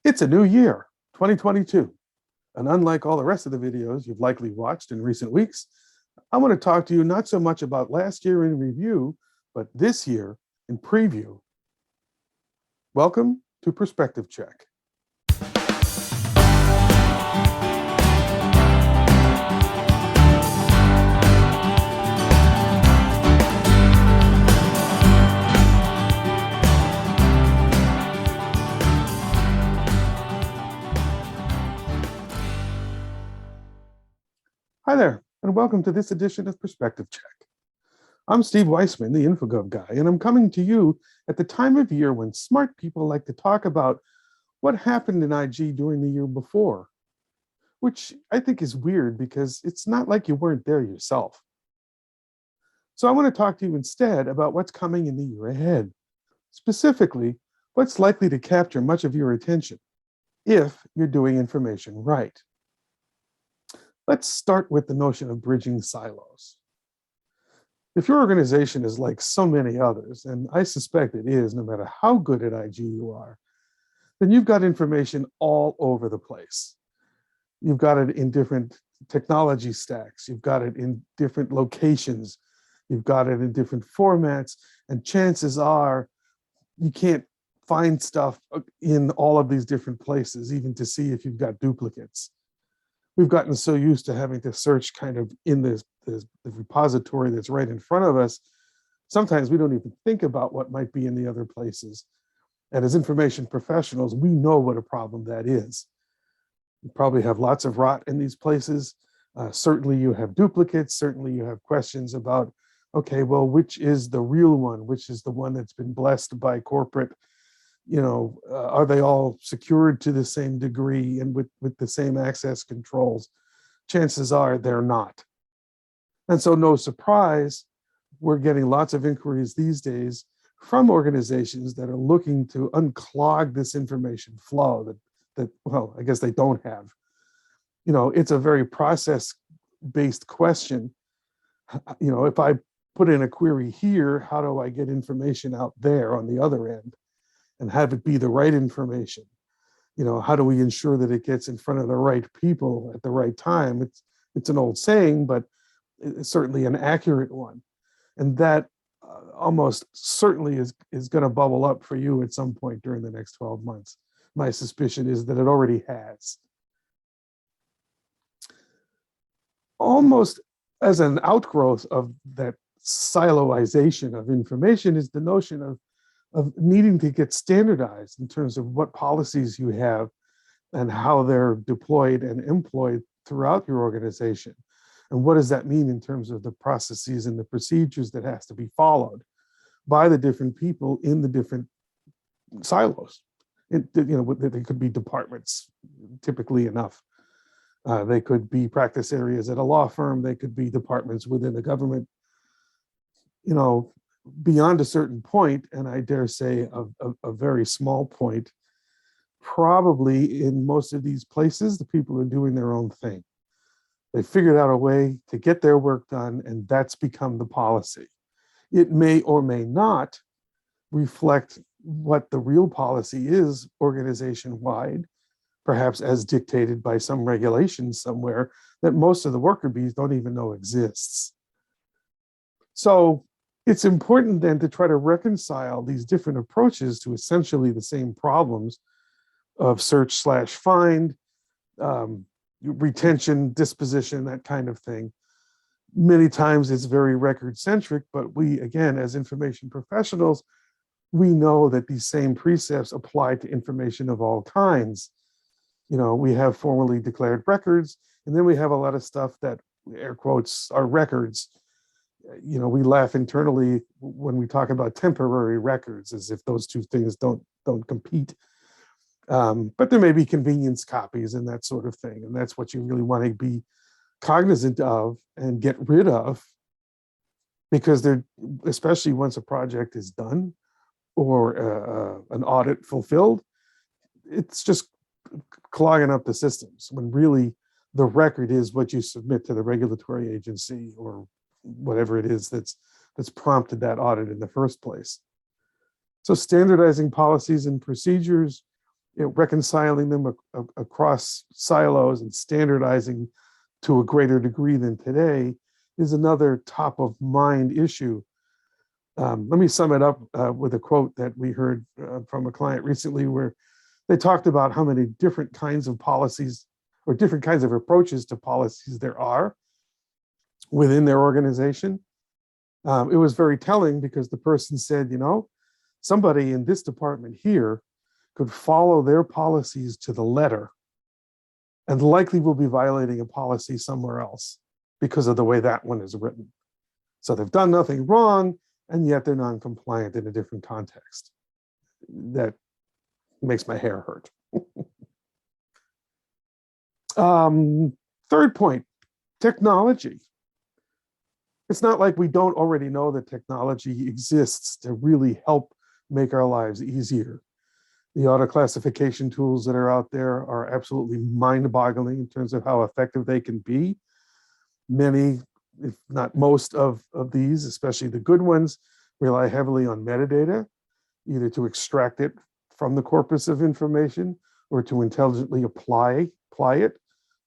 It's a new year, 2022. And unlike all the rest of the videos you've likely watched in recent weeks, I want to talk to you not so much about last year in review, but this year in preview. Welcome to Perspective Check. Hi there, and welcome to this edition of Perspective Check. I'm Steve Weissman, the Infogov guy, and I'm coming to you at the time of year when smart people like to talk about what happened in IG during the year before, which I think is weird because it's not like you weren't there yourself. So I want to talk to you instead about what's coming in the year ahead, specifically what's likely to capture much of your attention if you're doing information right. Let's start with the notion of bridging silos. If your organization is like so many others, and I suspect it is, no matter how good at IG you are, then you've got information all over the place. You've got it in different technology stacks. You've got it in different locations. You've got it in different formats. And chances are you can't find stuff in all of these different places, even to see if you've got duplicates. We've gotten so used to having to search kind of in the repository that's right in front of us. Sometimes we don't even think about what might be in the other places. And as information professionals, we know what a problem that is. You probably have lots of rot in these places. Certainly you have duplicates. Certainly you have questions about, okay, well, which is the real one? Which is the one that's been blessed by corporate? Are they all secured to the same degree and with the same access controls? Chances are they're not. And so no surprise, we're getting lots of inquiries these days from organizations that are looking to unclog this information flow that well, I guess they don't have. It's a very process-based question. If I put in a query here, how do I get information out there on the other end and have it be the right information? How do we ensure that it gets in front of the right people at the right time? It's an old saying, but it's certainly an accurate one. And that almost certainly is going to bubble up for you at some point during the next 12 months. My suspicion is that it already has. Almost as an outgrowth of that siloization of information is the notion of needing to get standardized in terms of what policies you have and how they're deployed and employed throughout your organization. And what does that mean in terms of the processes and the procedures that has to be followed by the different people in the different silos? They could be departments, typically enough. They could be practice areas at a law firm. They could be departments within the government. Beyond a certain point, and I dare say a very small point, probably in most of these places, the people are doing their own thing. They figured out a way to get their work done, and that's become the policy. It may or may not reflect what the real policy is organization-wide, perhaps as dictated by some regulations somewhere that most of the worker bees don't even know exists. So it's important then to try to reconcile these different approaches to essentially the same problems of search/find, retention, disposition, that kind of thing. Many times it's very record-centric, but we, again, as information professionals, we know that these same precepts apply to information of all kinds. We have formally declared records, and then we have a lot of stuff that, air quotes, are records. We laugh internally when we talk about temporary records as if those two things don't compete. But there may be convenience copies and that sort of thing. And that's what you really want to be cognizant of and get rid of, because especially once a project is done or an audit fulfilled, it's just clogging up the systems when really the record is what you submit to the regulatory agency or whatever it is that's prompted that audit in the first place. So standardizing policies and procedures, reconciling them across silos and standardizing to a greater degree than today is another top of mind issue. Let me sum it up with a quote that we heard from a client recently, where they talked about how many different kinds of policies or different kinds of approaches to policies there are within their organization. It was very telling because the person said, somebody in this department here could follow their policies to the letter and likely will be violating a policy somewhere else because of the way that one is written. So they've done nothing wrong, and yet they're non-compliant in a different context. That makes my hair hurt. Third point, technology. It's not like we don't already know that technology exists to really help make our lives easier. The auto classification tools that are out there are absolutely mind-boggling in terms of how effective they can be. Many, if not most of these, especially the good ones, rely heavily on metadata, either to extract it from the corpus of information or to intelligently apply it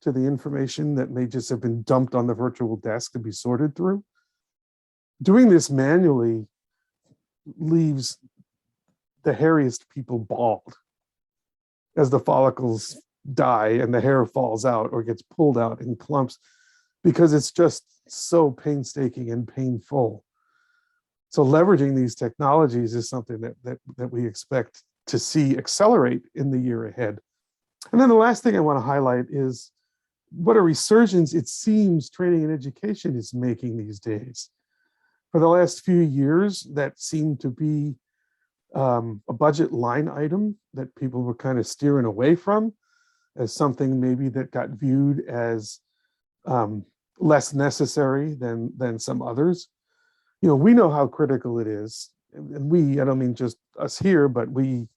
to the information that may just have been dumped on the virtual desk to be sorted through. Doing this manually leaves the hairiest people bald as the follicles die and the hair falls out or gets pulled out in clumps, because it's just so painstaking and painful. So leveraging these technologies is something that we expect to see accelerate in the year ahead. And then the last thing I want to highlight is what a resurgence it seems training and education is making these days. For the last few years, that seemed to be a budget line item that people were kind of steering away from as something maybe that got viewed as less necessary than some others. We know how critical it is. And we, I don't mean just us here, but we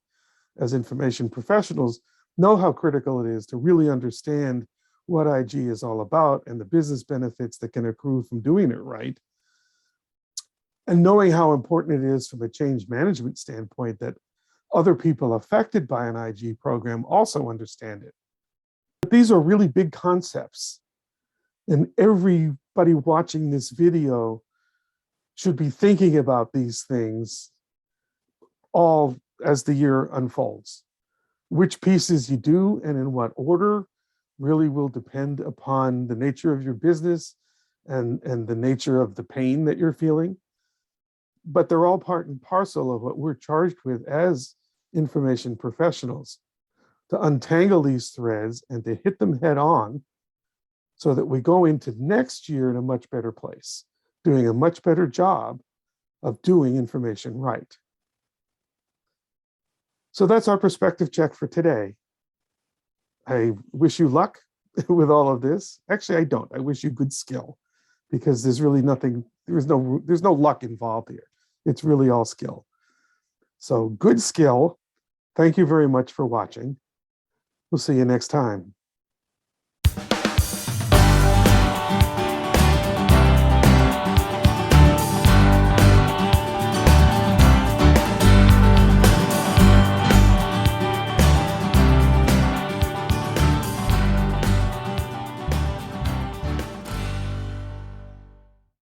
as information professionals know how critical it is to really understand what IG is all about and the business benefits that can accrue from doing it right. And knowing how important it is from a change management standpoint that other people affected by an IG program also understand it. But these are really big concepts. And everybody watching this video should be thinking about these things all as the year unfolds. Which pieces you do and in what order really will depend upon the nature of your business and the nature of the pain that you're feeling. But they're all part and parcel of what we're charged with as information professionals, to untangle these threads and to hit them head on so that we go into next year in a much better place, doing a much better job of doing information right. So that's our perspective check for today. I wish you luck with all of this. Actually, I don't. I wish you good skill, because there's really nothing, there's no luck involved here. It's really all skill. So good skill. Thank you very much for watching. We'll see you next time.